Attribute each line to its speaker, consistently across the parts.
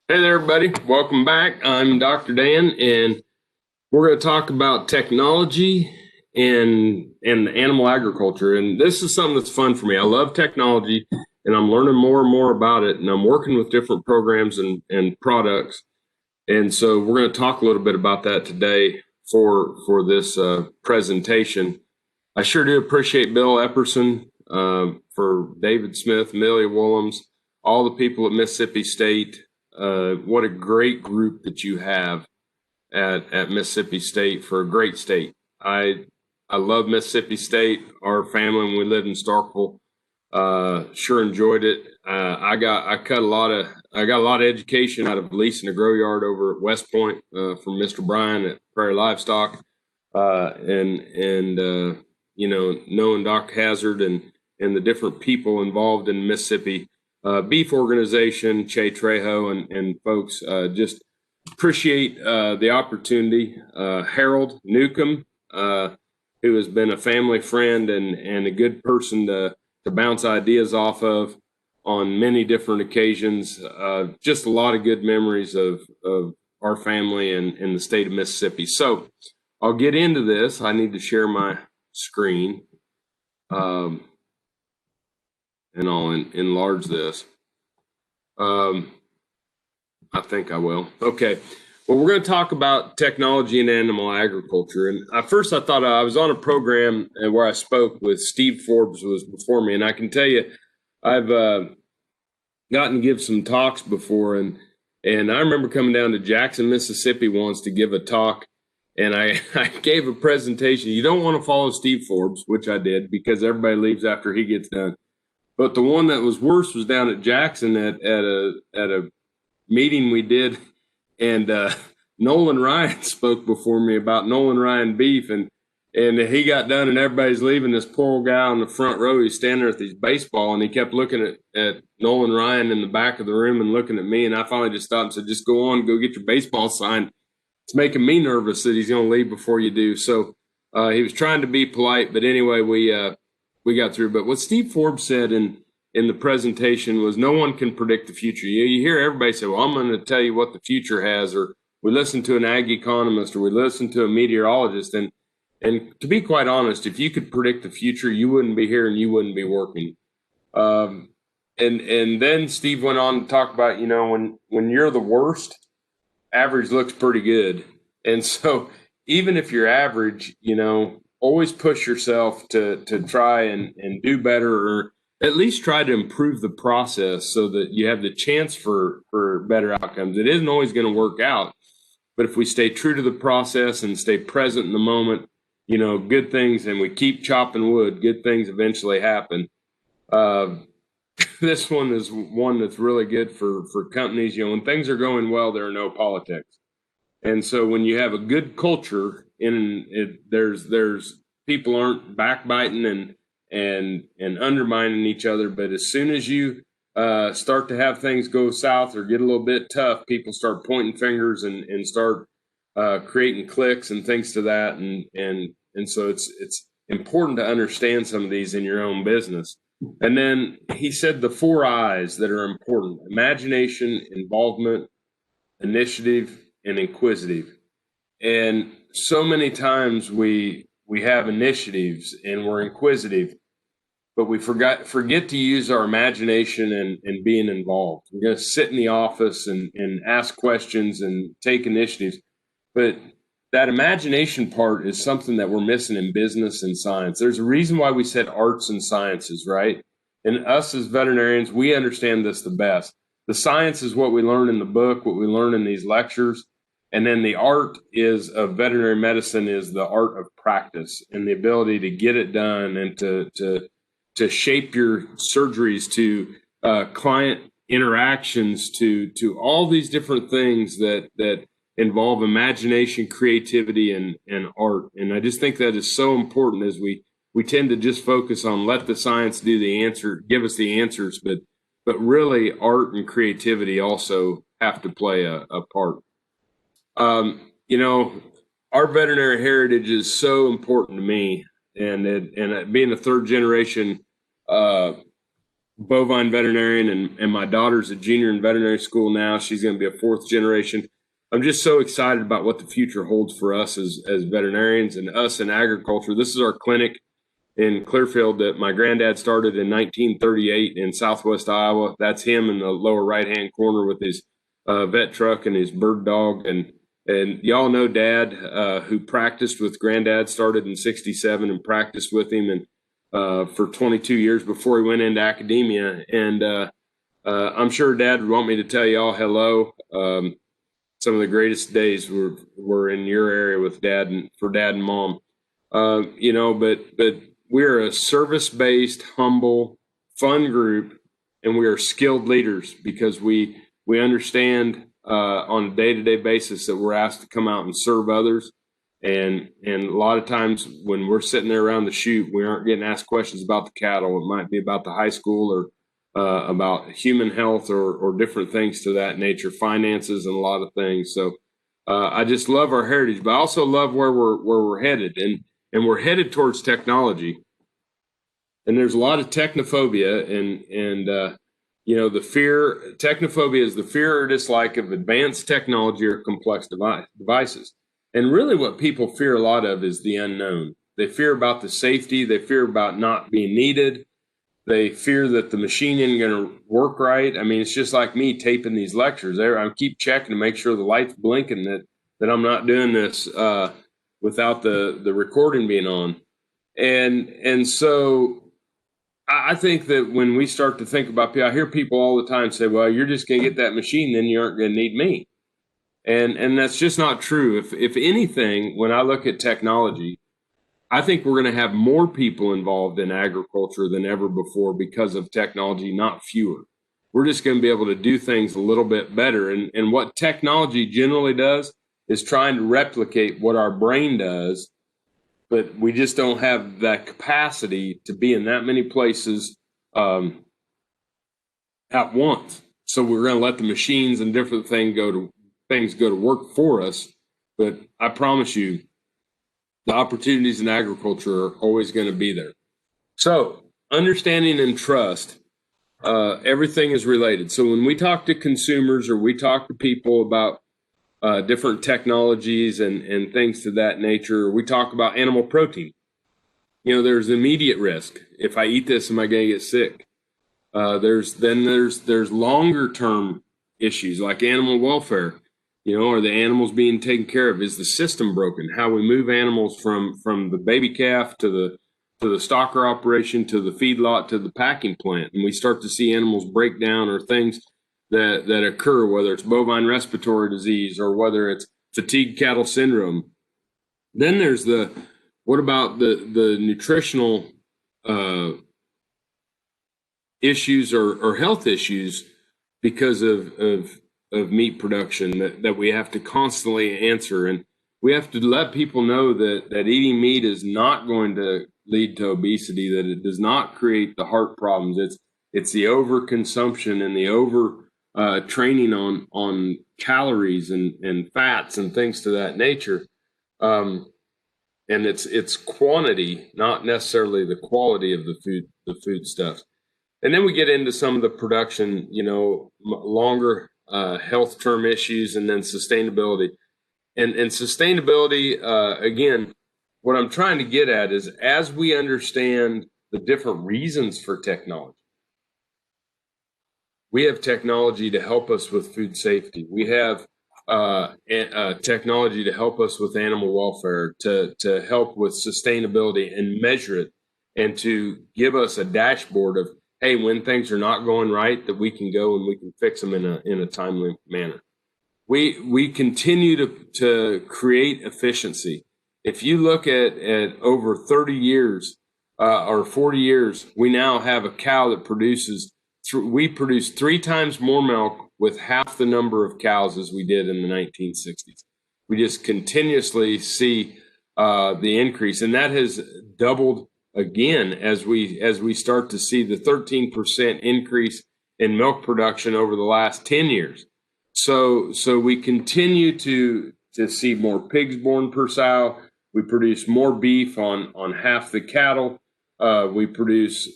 Speaker 1: Hey there, everybody. Welcome back. I'm Dr. Dan, and we're going to talk about technology and animal agriculture. And this is something that's fun for me. I love technology, and I'm learning more and more about it. And I'm working with different programs and products. And so we're going to talk a little bit about that today for this presentation. I sure do appreciate Bill Epperson, for David Smith, Amelia Willems, all the people at Mississippi State. What a great group that you have at Mississippi State for a great state. I love Mississippi State. Our family, when we lived in Starkville, sure enjoyed it. I got a lot of education out of leasing a grow yard over at West Point from Mr. Bryan at Prairie Livestock, and knowing Dr. Hazard and the different people involved in Mississippi beef organization, Che Trejo and folks. Just appreciate the opportunity. Harold Newcomb, who has been a family friend and a good person to bounce ideas off of on many different occasions. Just a lot of good memories of our family and the state of Mississippi. So I'll get into this. I need to share my screen. And I'll enlarge this. I think I will. Okay. Well, we're going to talk about technology and animal agriculture. And at first, I thought I was on a program where I spoke with Steve Forbes, who was before me, and I can tell you, I've gotten to give some talks before, and I remember coming down to Jackson, Mississippi once to give a talk, and I gave a presentation. You don't want to follow Steve Forbes, which I did, because everybody leaves after he gets done. But the one that was worse was down at Jackson at a meeting we did, and Nolan Ryan spoke before me about Nolan Ryan beef, and he got done, and everybody's leaving. This poor old guy on the front row, he's standing there with his baseball, and he kept looking at Nolan Ryan in the back of the room and looking at me, and I finally just stopped and said, "Just go on, go get your baseball signed." It's making me nervous that he's going to leave before you do. So he was trying to be polite, but anyway, we got through. But what Steve Forbes said in the presentation was, no one can predict the future. You hear everybody say, "Well, I'm going to tell you what the future has," or we listen to an ag economist, or we listen to a meteorologist. And to be quite honest, if you could predict the future, you wouldn't be here and you wouldn't be working. And then Steve went on to talk about, when you're the worst, average looks pretty good. And so even if you're average, always push yourself to try and do better, or at least try to improve the process so that you have the chance for better outcomes. It isn't always going to work out, but if we stay true to the process and stay present in the moment, good things, and we keep chopping wood, good things eventually happen. This one is one that's really good for companies. When things are going well, there are no politics. And so when you have a good culture in it, there's people aren't backbiting and undermining each other. But as soon as you start to have things go south or get a little bit tough, people start pointing fingers and start creating cliques and things to that. And so it's important to understand some of these in your own business. And then he said the 4 I's that are important: imagination, involvement, initiative, and inquisitive. And so many times we have initiatives and we're inquisitive, but we forget to use our imagination and being involved. We're going to sit in the office and ask questions and take initiatives, but that imagination part is something that we're missing in business and science. There's a reason why we said arts and sciences, right? And us as veterinarians, we understand this the best. The science is what we learn in the book, what we learn in these lectures. And then the art of veterinary medicine is the art of practice and the ability to get it done and to shape your surgeries, to client interactions, to all these different things that involve imagination, creativity, and art. And I just think that is so important, as we tend to just focus on let the science do the answer, give us the answers, but really art and creativity also have to play a part. Our veterinary heritage is so important to me, and being a third generation bovine veterinarian, and my daughter's a junior in veterinary school now. She's going to be a fourth generation. I'm just so excited about what the future holds for us as veterinarians and us in agriculture. This is our clinic in Clearfield that my granddad started in 1938 in Southwest Iowa. That's him in the lower right-hand corner with his vet truck and his bird dog. And y'all know Dad, who practiced with Granddad, started in '67 and practiced with him and for 22 years before he went into academia. And I'm sure Dad would want me to tell y'all hello. Some of the greatest days were in your area with Dad and for Dad and Mom. But we're a service-based, humble, fun group, and we are skilled leaders because we understand on a day-to-day basis that we're asked to come out and serve others. And a lot of times when we're sitting there around the chute, we aren't getting asked questions about the cattle. It might be about the high school or about human health or different things to that nature, finances and a lot of things. So I just love our heritage, but I also love where we're headed. And we're headed towards technology. And there's a lot of technophobia and the fear. Technophobia is the fear or dislike of advanced technology or complex devices. And really what people fear a lot of is the unknown. They fear about the safety. They fear about not being needed. They fear that the machine isn't going to work right. I mean, it's just like me taping these lectures. I keep checking to make sure the light's blinking, that I'm not doing this without the recording being on. And so I think that when we start to think about people, I hear people all the time say, well, you're just going to get that machine, then you aren't going to need me. And that's just not true. If anything, when I look at technology, I think we're going to have more people involved in agriculture than ever before because of technology, not fewer. We're just going to be able to do things a little bit better. And what technology generally does is trying to replicate what our brain does, but we just don't have that capacity to be in that many places at once. So we're going to let the machines and different things go to work for us. But I promise you, the opportunities in agriculture are always going to be there. So understanding and trust, everything is related. So when we talk to consumers or we talk to people about different technologies and things to that nature, we talk about animal protein. There's immediate risk. If I eat this, am I going to get sick? There's longer term issues like animal welfare. Are the animals being taken care of? Is the system broken? How we move animals from the baby calf to the stocker operation to the feedlot to the packing plant, and we start to see animals break down or things that occur, whether it's bovine respiratory disease or whether it's fatigue cattle syndrome. Then there's what about the nutritional issues or health issues because of meat production that we have to constantly answer. And we have to let people know that eating meat is not going to lead to obesity, that it does not create the heart problems. It's the overconsumption and the over training on calories and fats and things to that nature. And it's quantity, not necessarily the quality of the food stuff. And then we get into some of the production, longer health term issues, and then sustainability. And sustainability, again, what I'm trying to get at is as we understand the different reasons for technology, we have technology to help us with food safety. We have technology to help us with animal welfare, to help with sustainability and measure it, and to give us a dashboard of, hey, when things are not going right, that we can go and we can fix them in a timely manner. We continue to create efficiency. If you look at over 30 years or 40 years, we now have a cow that we produce 3 times more milk with half the number of cows as we did in the 1960s. We just continuously see the increase, and that has doubled again as we start to see the 13% increase in milk production over the last 10 years. So we continue to see more pigs born per sow. We produce more beef on half the cattle. We produce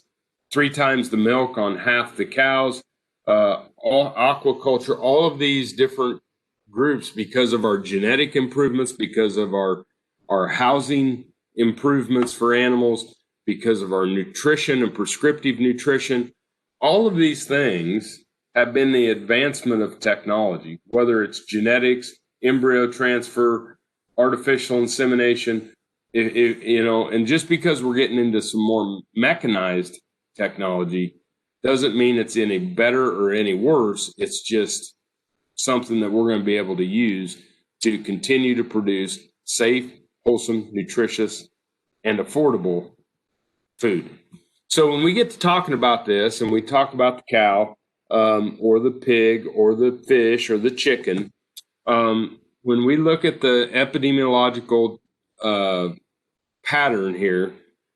Speaker 1: 3 times the milk on half the cows, all aquaculture, all of these different groups, because of our genetic improvements, because of our housing improvements for animals, because of our nutrition and prescriptive nutrition, all of these things have been the advancement of technology, whether it's genetics, embryo transfer, artificial insemination, and just because we're getting into some more mechanized technology doesn't mean it's any better or any worse. It's just something that we're going to be able to use to continue to produce safe, wholesome, nutritious, and affordable food. So when we get to talking about this and we talk about the cow or the pig or the fish or the chicken, when we look at the epidemiological pattern here,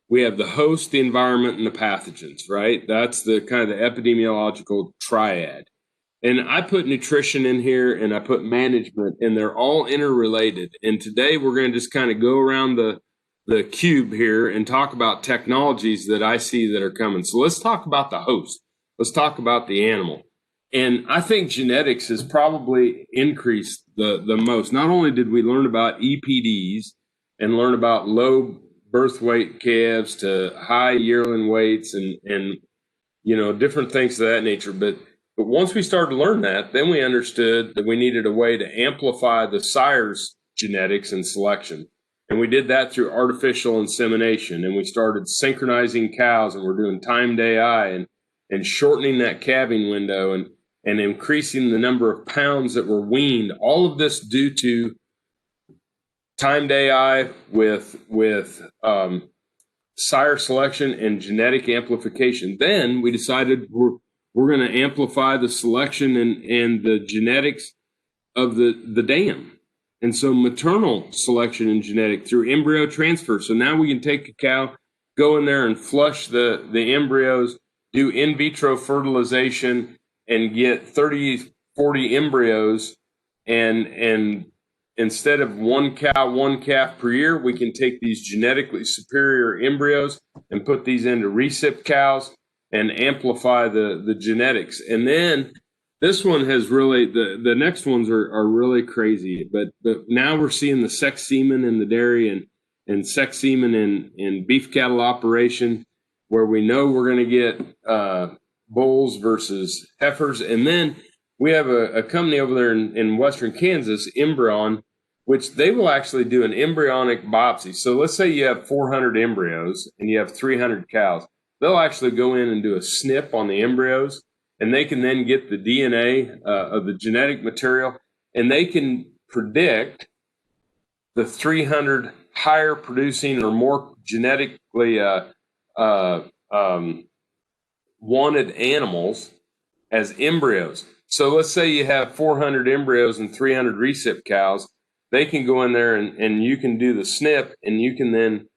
Speaker 1: we have the host, the environment, and the pathogens, right? That's the kind of the epidemiological triad. And I put nutrition in here and I put management, and they're all interrelated. And today we're going to just kind of go around the cube here and talk about technologies that I see that are coming. So let's talk about the host. Let's talk about the animal. And I think genetics has probably increased the most. Not only did we learn about EPDs and learn about low birth weight calves to high yearling weights and different things of that nature, but once we started to learn that, then we understood that we needed a way to amplify the sire's genetics and selection. And we did that through artificial insemination. And we started synchronizing cows, and we're doing timed AI and shortening that calving window and increasing the number of pounds that were weaned. All of this due to timed AI with sire selection and genetic amplification. Then we decided we're going to amplify the selection and the genetics of the dam. And so maternal selection and genetic through embryo transfer. So now we can take a cow, go in there and flush the embryos, do in vitro fertilization, and get 30, 40 embryos. And instead of one cow, one calf per year, we can take these genetically superior embryos and put these into recip cows and amplify the genetics. And then this one has really, the next ones are really crazy, but now we're seeing the sex semen in the dairy and sex semen in beef cattle operation, where we know we're going to get bulls versus heifers. And then we have a company over there in Western Kansas, Embryon, which they will actually do an embryonic biopsy. So let's say you have 400 embryos and you have 300 cows. They'll actually go in and do a snip on the embryos, and they can then get the DNA of the genetic material, and they can predict the 300 higher producing or more genetically wanted animals as embryos. So let's say you have 400 embryos and 300 recip cows. They can go in there and you can do the snip, and you can then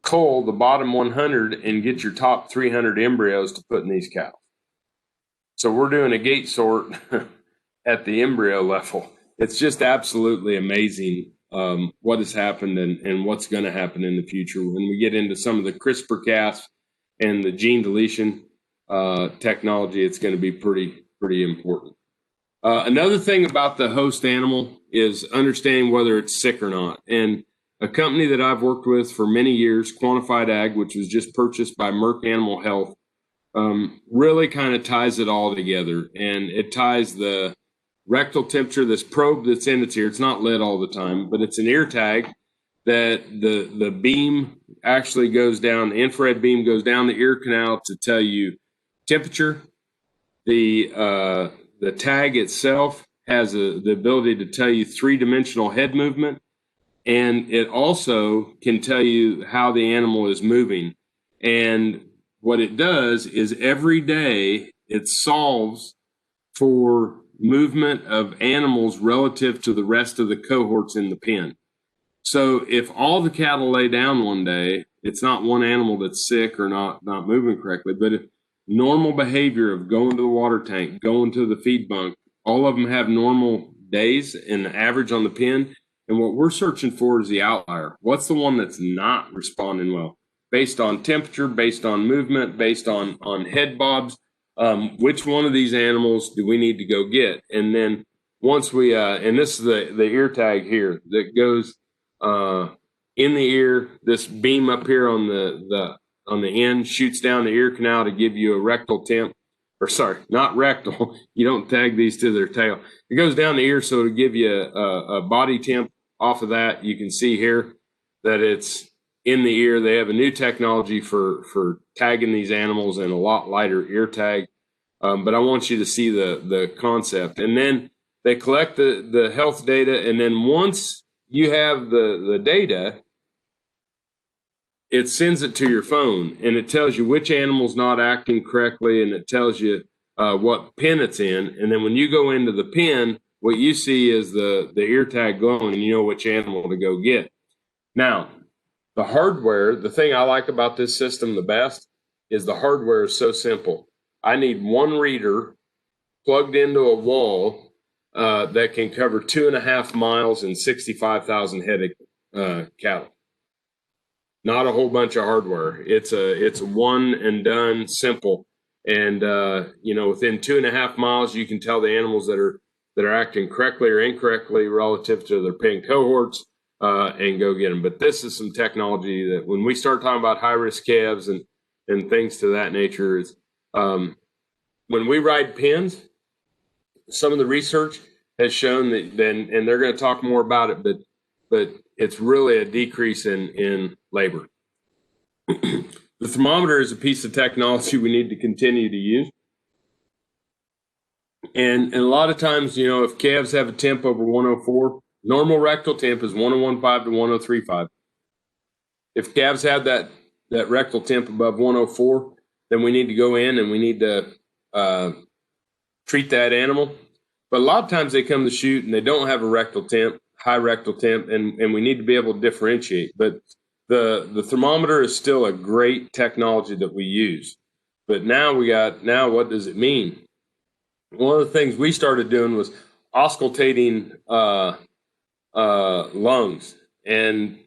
Speaker 1: cull the bottom 100 and get your top 300 embryos to put in these cows. So we're doing a gate sort at the embryo level. It's just absolutely amazing what has happened and what's going to happen in the future. When we get into some of the CRISPR-Cas and the gene deletion technology, it's going to be pretty important. Another thing about the host animal is understanding whether it's sick or not. And a company that I've worked with for many years, Quantified Ag, which was just purchased by Merck Animal Health, really kind of ties it all together. And it ties the rectal temperature, this probe that's in its ear. It's not lit all the time, but it's an ear tag that the beam actually goes down, the infrared beam goes down the ear canal to tell you temperature. The tag itself has the ability to tell you 3-dimensional head movement. And it also can tell you how the animal is moving. And what it does is every day it solves for movement of animals relative to the rest of the cohorts in the pen. So if all the cattle lay down one day, it's not one animal that's sick or not moving correctly, but if normal behavior of going to the water tank, going to the feed bunk, all of them have normal days and the average on the pen. And what we're searching for is the outlier. What's the one that's not responding well? based on temperature, based on movement, based on head bobs. Which one of these animals do we need to go get? And then once we, and this is the ear tag here that goes in the ear. This beam up here on the end shoots down the ear canal to give you a rectal temp, or sorry, not rectal. You don't tag these to their tail. It goes down the ear, so to give you a body temp off of that. You can see here that it's in the ear. They have a new technology for tagging these animals and a lot lighter ear tag. But I want you to see the concept. And then they collect the health data. And then once you have the data, it sends it to your phone, and it tells you which animal's not acting correctly, and it tells you what pen it's in. And then when you go into the pen, what you see is the ear tag glowing, and you know which animal to go get. Now, the hardware, the thing I like about this system the best is the hardware is so simple. I need one reader plugged into a wall that can cover 2.5 miles and 65,000 head of cattle. Not a whole bunch of hardware. It's a one and done, simple. And within 2.5 miles, you can tell the animals that are acting correctly or incorrectly relative to their pen cohorts, and go get them. But this is some technology that when we start talking about high risk calves and things to that nature, is when we ride pens, some of the research has shown that and they're going to talk more about it, but it's really a decrease in labor. The thermometer is a piece of technology we need to continue to use. And a lot of times, if calves have a temp over 104, normal rectal temp is 1015 to 1035. If calves have that rectal temp above 104, then we need to go in and we need to treat that animal. But a lot of times they come to shoot and they don't have a rectal temp, high rectal temp, and we need to be able to differentiate. But the thermometer is still a great technology that we use. But now what does it mean? One of the things we started doing was auscultating lungs, and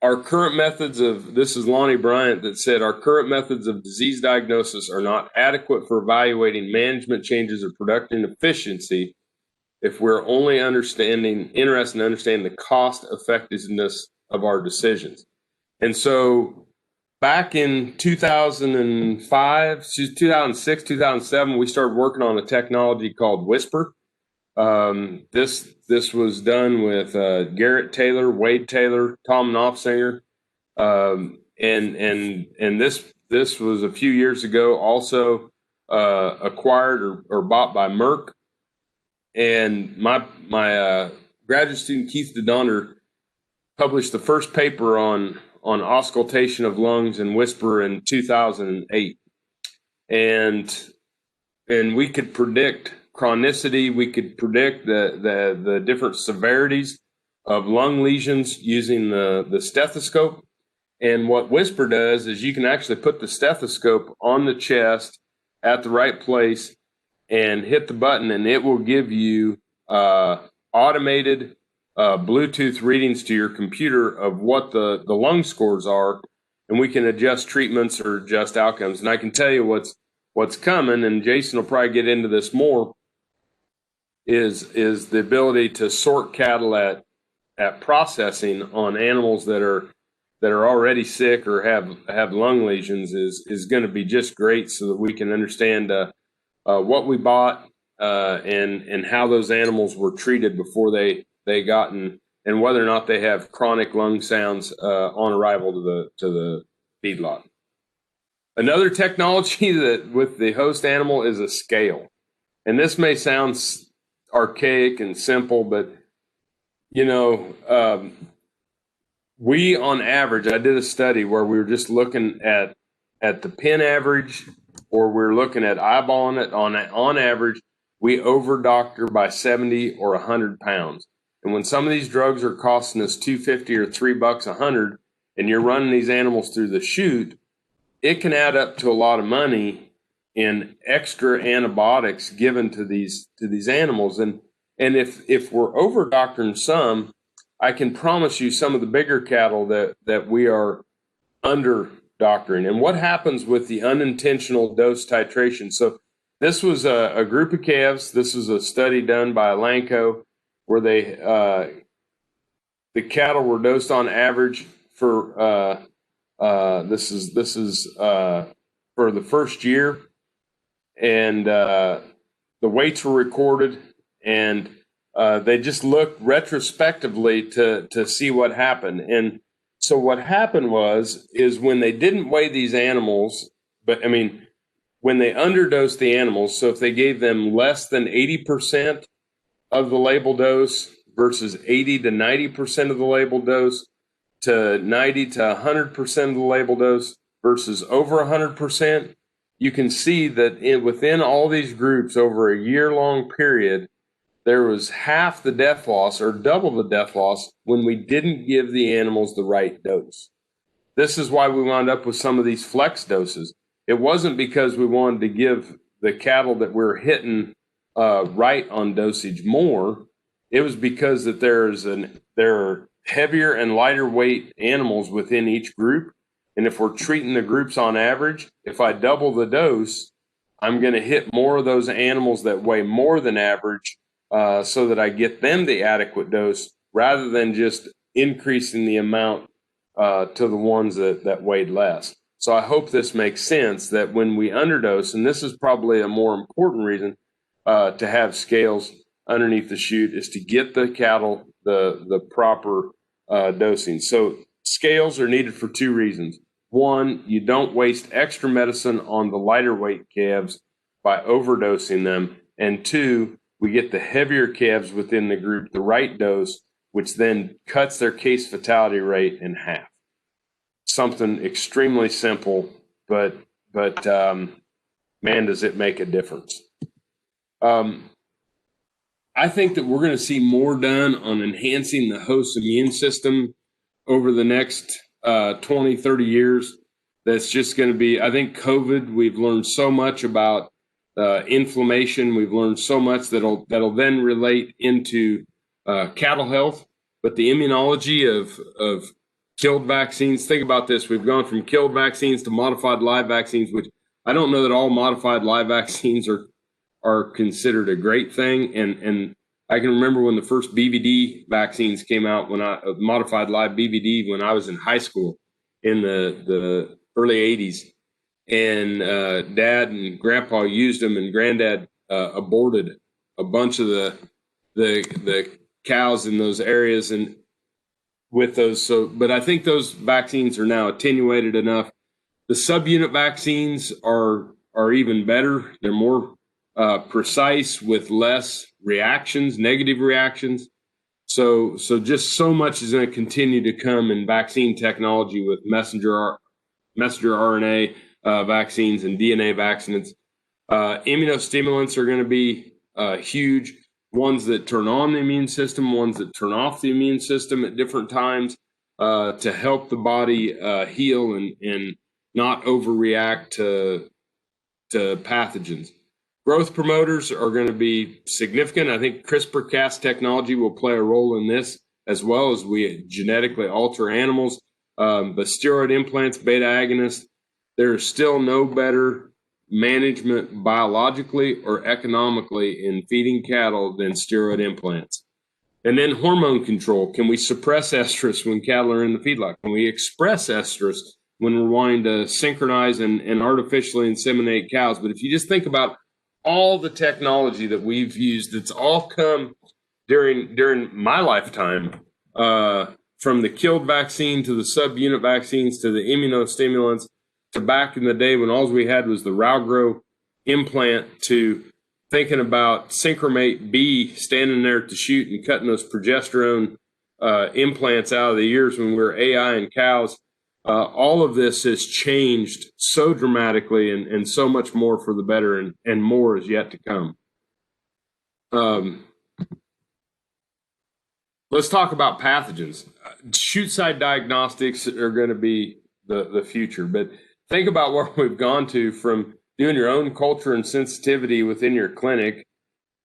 Speaker 1: our current methods of, this is Lonnie Bryant that said, our current methods of disease diagnosis are not adequate for evaluating management changes or production efficiency if we're only interested in understanding the cost effectiveness of our decisions. And so back in 2005, 2006, 2007, we started working on a technology called Whisper. This was done with Garrett Taylor, Wade Taylor, Tom Knopfsinger, and this was a few years ago. Also acquired or bought by Merck. And my graduate student Keith DeDonner published the first paper on auscultation of lungs and Whisper in 2008, and we could predict chronicity. We could predict the different severities of lung lesions using the stethoscope. And what Whisper does is you can actually put the stethoscope on the chest at the right place and hit the button, and it will give you automated Bluetooth readings to your computer of what the lung scores are, and we can adjust treatments or adjust outcomes. And I can tell you what's coming, and Jason will probably get into this more, is the ability to sort cattle at processing on animals that are already sick or have lung lesions is going to be just great, so that we can understand what we bought and how those animals were treated before they gotten, and whether or not they have chronic lung sounds on arrival to the feedlot. Another technology that with the host animal is a scale. And this may sound archaic and simple, but we on average, I did a study where we were just looking at the pen average, or we're looking at eyeballing it. On average, we over doctor by 70 or 100 pounds. And when some of these drugs are costing us $2.50 or $3 a 100, and you're running these animals through the chute, it can add up to a lot of money in extra antibiotics given to these animals. And if we're over doctoring some, I can promise you some of the bigger cattle that we are under doctoring. And what happens with the unintentional dose titration? So this was a group of calves. This was a study done by Elanco where the cattle were dosed on average for this is for the first year, and the weights were recorded, and they just looked retrospectively to see what happened. And so what happened is when they didn't weigh these animals, but I mean, when they underdosed the animals, so if they gave them less than 80% of the label dose versus 80 to 90% of the label dose to 90 to 100% of the label dose versus over 100%, you can see that within all these groups over a year-long period, there was half the death loss or double the death loss when we didn't give the animals the right dose. This is why we wound up with some of these flex doses. It wasn't because we wanted to give the cattle that we're hitting right on dosage more. It was because that there are heavier and lighter weight animals within each group. And if we're treating the groups on average, if I double the dose, I'm going to hit more of those animals that weigh more than average so that I get them the adequate dose rather than just increasing the amount to the ones that weighed less. So I hope this makes sense that when we underdose, and this is probably a more important reason to have scales underneath the chute, is to get the cattle the proper dosing. So scales are needed for two reasons. One, you don't waste extra medicine on the lighter weight calves by overdosing them. And two, we get the heavier calves within the group the right dose, which then cuts their case fatality rate in half. Something extremely simple, but man, does it make a difference. I think that we're going to see more done on enhancing the host's immune system over the next 20, 30 years. That's just going to be, I think COVID, we've learned so much about inflammation. We've learned so much that'll then relate into cattle health. But the immunology of killed vaccines, think about this. We've gone from killed vaccines to modified live vaccines, which I don't know that all modified live vaccines are considered a great thing. And I can remember when the first BVD vaccines came out, modified live BVD, when I was in high school in the early 80s. And Dad and Grandpa used them, and Granddad aborted a bunch of the cows in those areas and with those. So, but I think those vaccines are now attenuated enough. The subunit vaccines are even better. They're more precise with less reactions, negative reactions. So just so much is going to continue to come in vaccine technology with messenger RNA vaccines and DNA vaccines. Immunostimulants are going to be huge. Ones that turn on the immune system, ones that turn off the immune system at different times to help the body heal and not overreact to pathogens. Growth promoters are going to be significant. I think CRISPR-Cas technology will play a role in this, as well as we genetically alter animals. But steroid implants, beta agonists, there is still no better management biologically or economically in feeding cattle than steroid implants. And then hormone control. Can we suppress estrus when cattle are in the feedlot? Can we express estrus when we're wanting to synchronize and artificially inseminate cows? But if you just think about all the technology that we've used, it's all come during my lifetime, from the killed vaccine to the subunit vaccines to the immunostimulants to back in the day when all we had was the Ralgro implant to thinking about Synchromate B standing there at the chute and cutting those progesterone implants out of the ears when we were AI in cows. All of this has changed so dramatically and so much more for the better, and more is yet to come. Let's talk about pathogens. Chute side diagnostics are going to be the future, but think about where we've gone to from doing your own culture and sensitivity within your clinic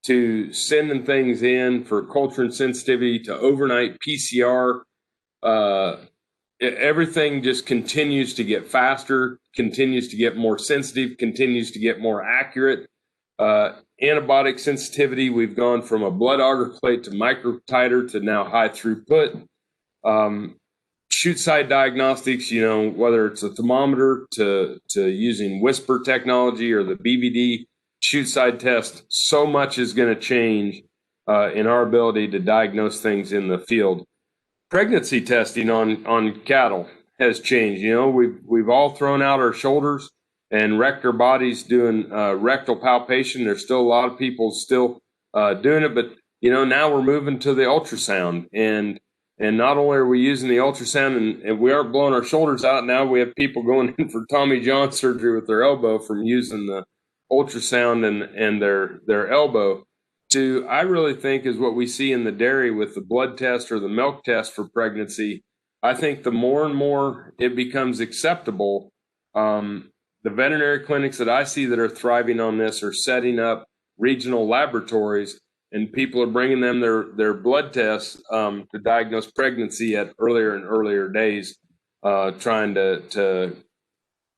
Speaker 1: to sending things in for culture and sensitivity to overnight PCR everything just continues to get faster, continues to get more sensitive, continues to get more accurate. Antibiotic sensitivity, we've gone from a blood agar plate to microtiter to now high throughput. Shoot side diagnostics, whether it's a thermometer to using whisper technology or the BVD shoot side test, so much is going to change in our ability to diagnose things in the field. Pregnancy testing on cattle has changed. We've all thrown out our shoulders and wrecked our bodies doing rectal palpation. There's still a lot of people still doing it, but now we're moving to the ultrasound, and not only are we using the ultrasound and we aren't blowing our shoulders out, now we have people going in for Tommy John surgery with their elbow from using the ultrasound and their elbow. To, I really think, is what we see in the dairy with the blood test or the milk test for pregnancy. I think the more and more it becomes acceptable, the veterinary clinics that I see that are thriving on this are setting up regional laboratories, and people are bringing them their blood tests to diagnose pregnancy at earlier and earlier days, trying to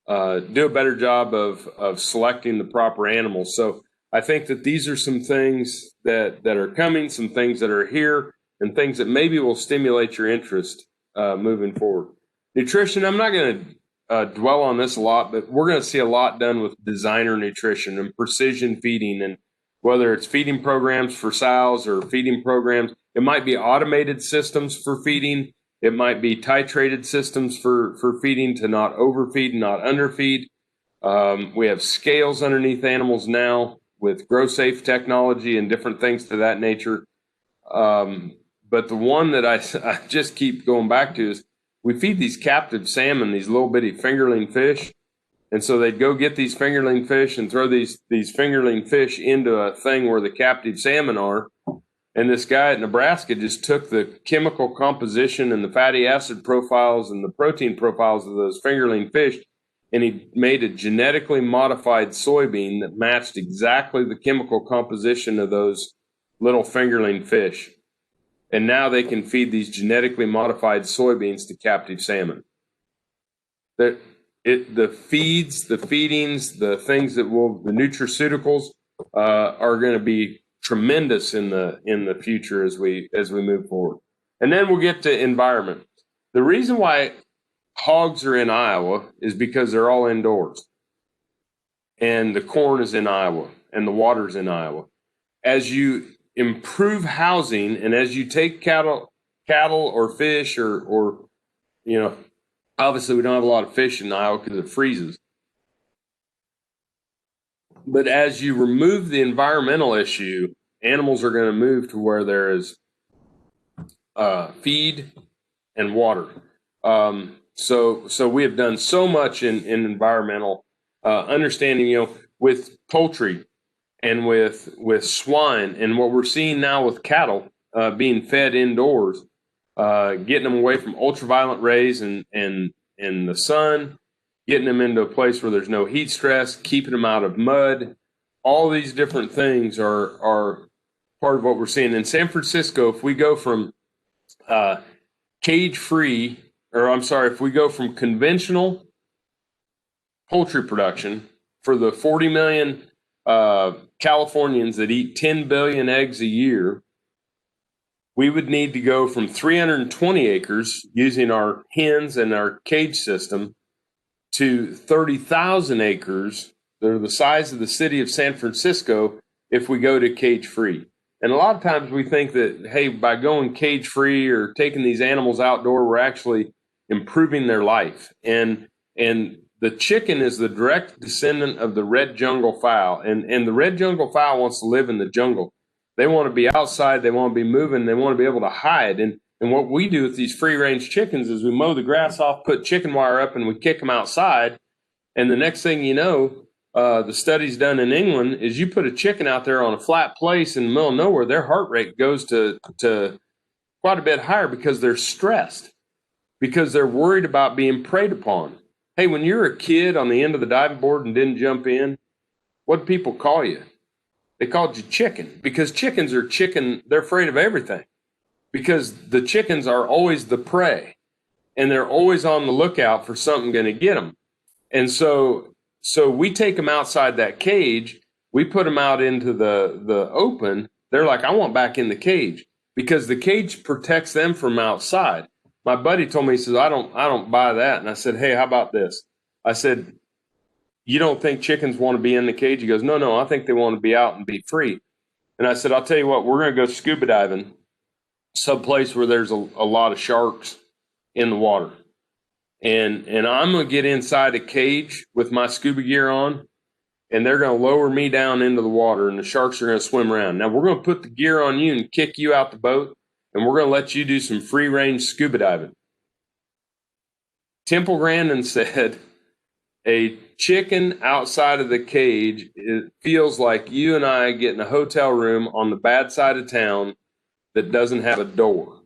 Speaker 1: do a better job of selecting the proper animals. So I think that these are some things that are coming, some things that are here, and things that maybe will stimulate your interest moving forward. Nutrition, I'm not going to dwell on this a lot, but we're going to see a lot done with designer nutrition and precision feeding, and whether it's feeding programs for sows or feeding programs, it might be automated systems for feeding. It might be titrated systems for feeding to not overfeed, not underfeed. We have scales underneath animals now with grow safe technology and different things to that nature. But the one that I just keep going back to is we feed these captive salmon, these little bitty fingerling fish. And so they'd go get these fingerling fish and throw these fingerling fish into a thing where the captive salmon are. And this guy at Nebraska just took the chemical composition and the fatty acid profiles and the protein profiles of those fingerling fish, and he made a genetically modified soybean that matched exactly the chemical composition of those little fingerling fish. And now they can feed these genetically modified soybeans to captive salmon. The feeds, the feedings, the things that the nutraceuticals are going to be tremendous in the future as we move forward. And then we'll get to environment. The reason why hogs are in Iowa is because they're all indoors, and the corn is in Iowa and the water's in Iowa. As you improve housing and as you take cattle or fish or obviously we don't have a lot of fish in Iowa because it freezes. But as you remove the environmental issue, animals are going to move to where there is feed and water. So we have done so much in environmental understanding, with poultry and with swine, and what we're seeing now with cattle being fed indoors, getting them away from ultraviolet rays and the sun, getting them into a place where there's no heat stress, keeping them out of mud. All these different things are part of what we're seeing in San Francisco. If we go from cage-free, if we go from conventional poultry production for the 40 million Californians that eat 10 billion eggs a year, we would need to go from 320 acres using our hens and our cage system to 30,000 acres that are the size of the city of San Francisco if we go to cage-free. And a lot of times we think that, hey, by going cage-free or taking these animals outdoor, we're actually improving their life. And the chicken is the direct descendant of the red jungle fowl. And the red jungle fowl wants to live in the jungle. They want to be outside. They want to be moving. They want to be able to hide. And what we do with these free-range chickens is we mow the grass off, put chicken wire up, and we kick them outside. And the next thing you know, the studies done in England is you put a chicken out there on a flat place in the middle of nowhere, their heart rate goes to quite a bit higher because they're stressed, because they're worried about being preyed upon. Hey, when you're a kid on the end of the diving board and didn't jump in, what did people call you? They called you chicken, because chickens are chicken. They're afraid of everything because the chickens are always the prey. and they're always on the lookout for something going to get them. And so we take them outside that cage. We put them out into the open. They're like, I want back in the cage, because the cage protects them from outside. My buddy told me, he says, I don't buy that. And I said, hey, how about this? I said, you don't think chickens want to be in the cage? He goes, no, I think they want to be out and be free. And I said, I'll tell you what, we're going to go scuba diving some place where there's a lot of sharks in the water. And I'm going to get inside a cage with my scuba gear on, and they're going to lower me down into the water, and the sharks are going to swim around. Now, we're going to put the gear on you and kick you out the boat, and we're going to let you do some free-range scuba diving. Temple Grandin said, a chicken outside of the cage, it feels like you and I get in a hotel room on the bad side of town that doesn't have a door.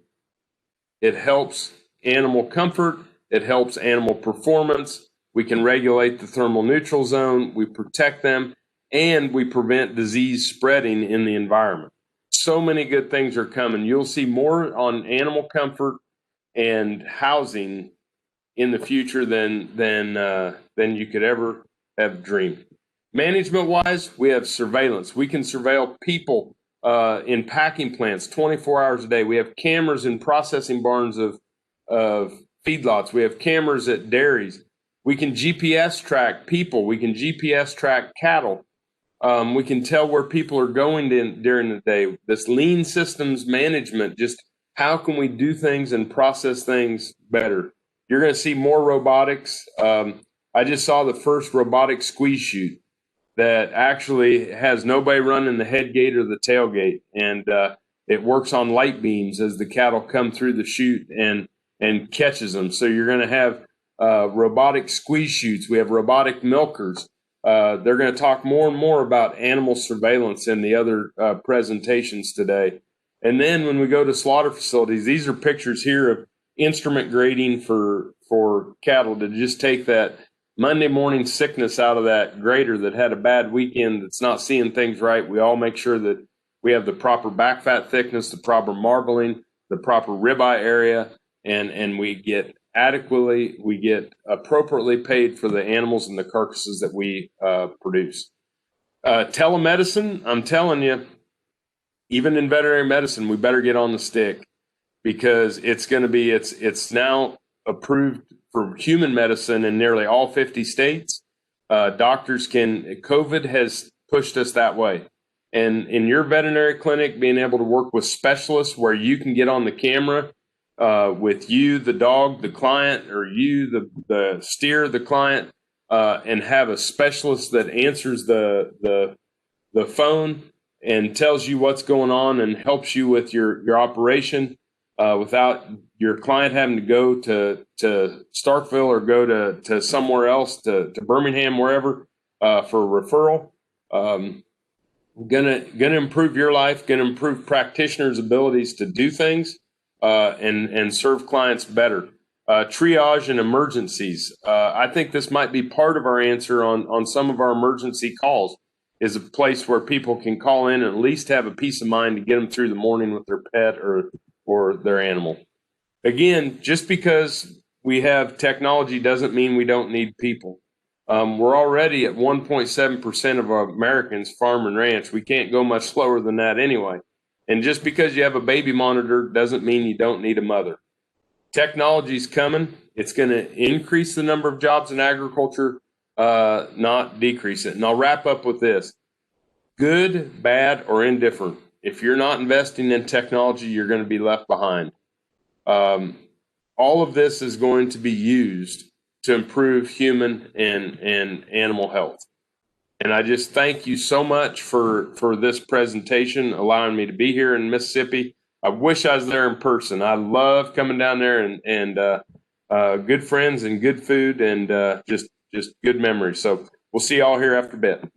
Speaker 1: It helps animal comfort. It helps animal performance. We can regulate the thermal neutral zone. We protect them, and we prevent disease spreading in the environment. So many good things are coming. You'll see more on animal comfort and housing in the future than you could ever have dreamed. Management-wise, we have surveillance. We can surveil people in packing plants 24 hours a day. We have cameras in processing barns of feedlots. We have cameras at dairies. We can GPS track people. We can GPS track cattle. We can tell where people are going during the day. This lean systems management, just how can we do things and process things better? You're going to see more robotics. I just saw the first robotic squeeze chute that actually has nobody running the head gate or the tailgate, and it works on light beams as the cattle come through the chute and catches them. So you're going to have robotic squeeze chutes. We have robotic milkers. They're going to talk more and more about animal surveillance in the other presentations today. And then when we go to slaughter facilities, these are pictures here of instrument grading for cattle to just take that Monday morning sickness out of that grader that had a bad weekend, that's not seeing things right. We all make sure that we have the proper back fat thickness, the proper marbling, the proper ribeye area, and we get appropriately paid for the animals and the carcasses that we produce. Telemedicine, I'm telling you, even in veterinary medicine, we better get on the stick, because it's now approved for human medicine in nearly all 50 states. COVID has pushed us that way. And in your veterinary clinic, being able to work with specialists where you can get on the camera with you, the dog, the client, or you, the steer, the client, and have a specialist that answers the phone and tells you what's going on and helps you with your operation without your client having to go to Starkville or go to somewhere else, to Birmingham, wherever, for a referral. Gonna improve your life, gonna improve practitioners' abilities to do things and serve clients better. Triage and emergencies. I think this might be part of our answer on some of our emergency calls, is a place where people can call in and at least have a peace of mind to get them through the morning with their pet or their animal. Again, just because we have technology doesn't mean we don't need people. We're already at 1.7% of our Americans farm and ranch. We can't go much slower than that anyway. And just because you have a baby monitor doesn't mean you don't need a mother. Technology's coming. It's going to increase the number of jobs in agriculture, not decrease it. And I'll wrap up with this. Good, bad, or indifferent. If you're not investing in technology, you're going to be left behind. All of this is going to be used to improve human and animal health. And I just thank you so much for this presentation, allowing me to be here in Mississippi. I wish I was there in person. I love coming down there and good friends and good food and just good memories. So we'll see y'all here after a bit.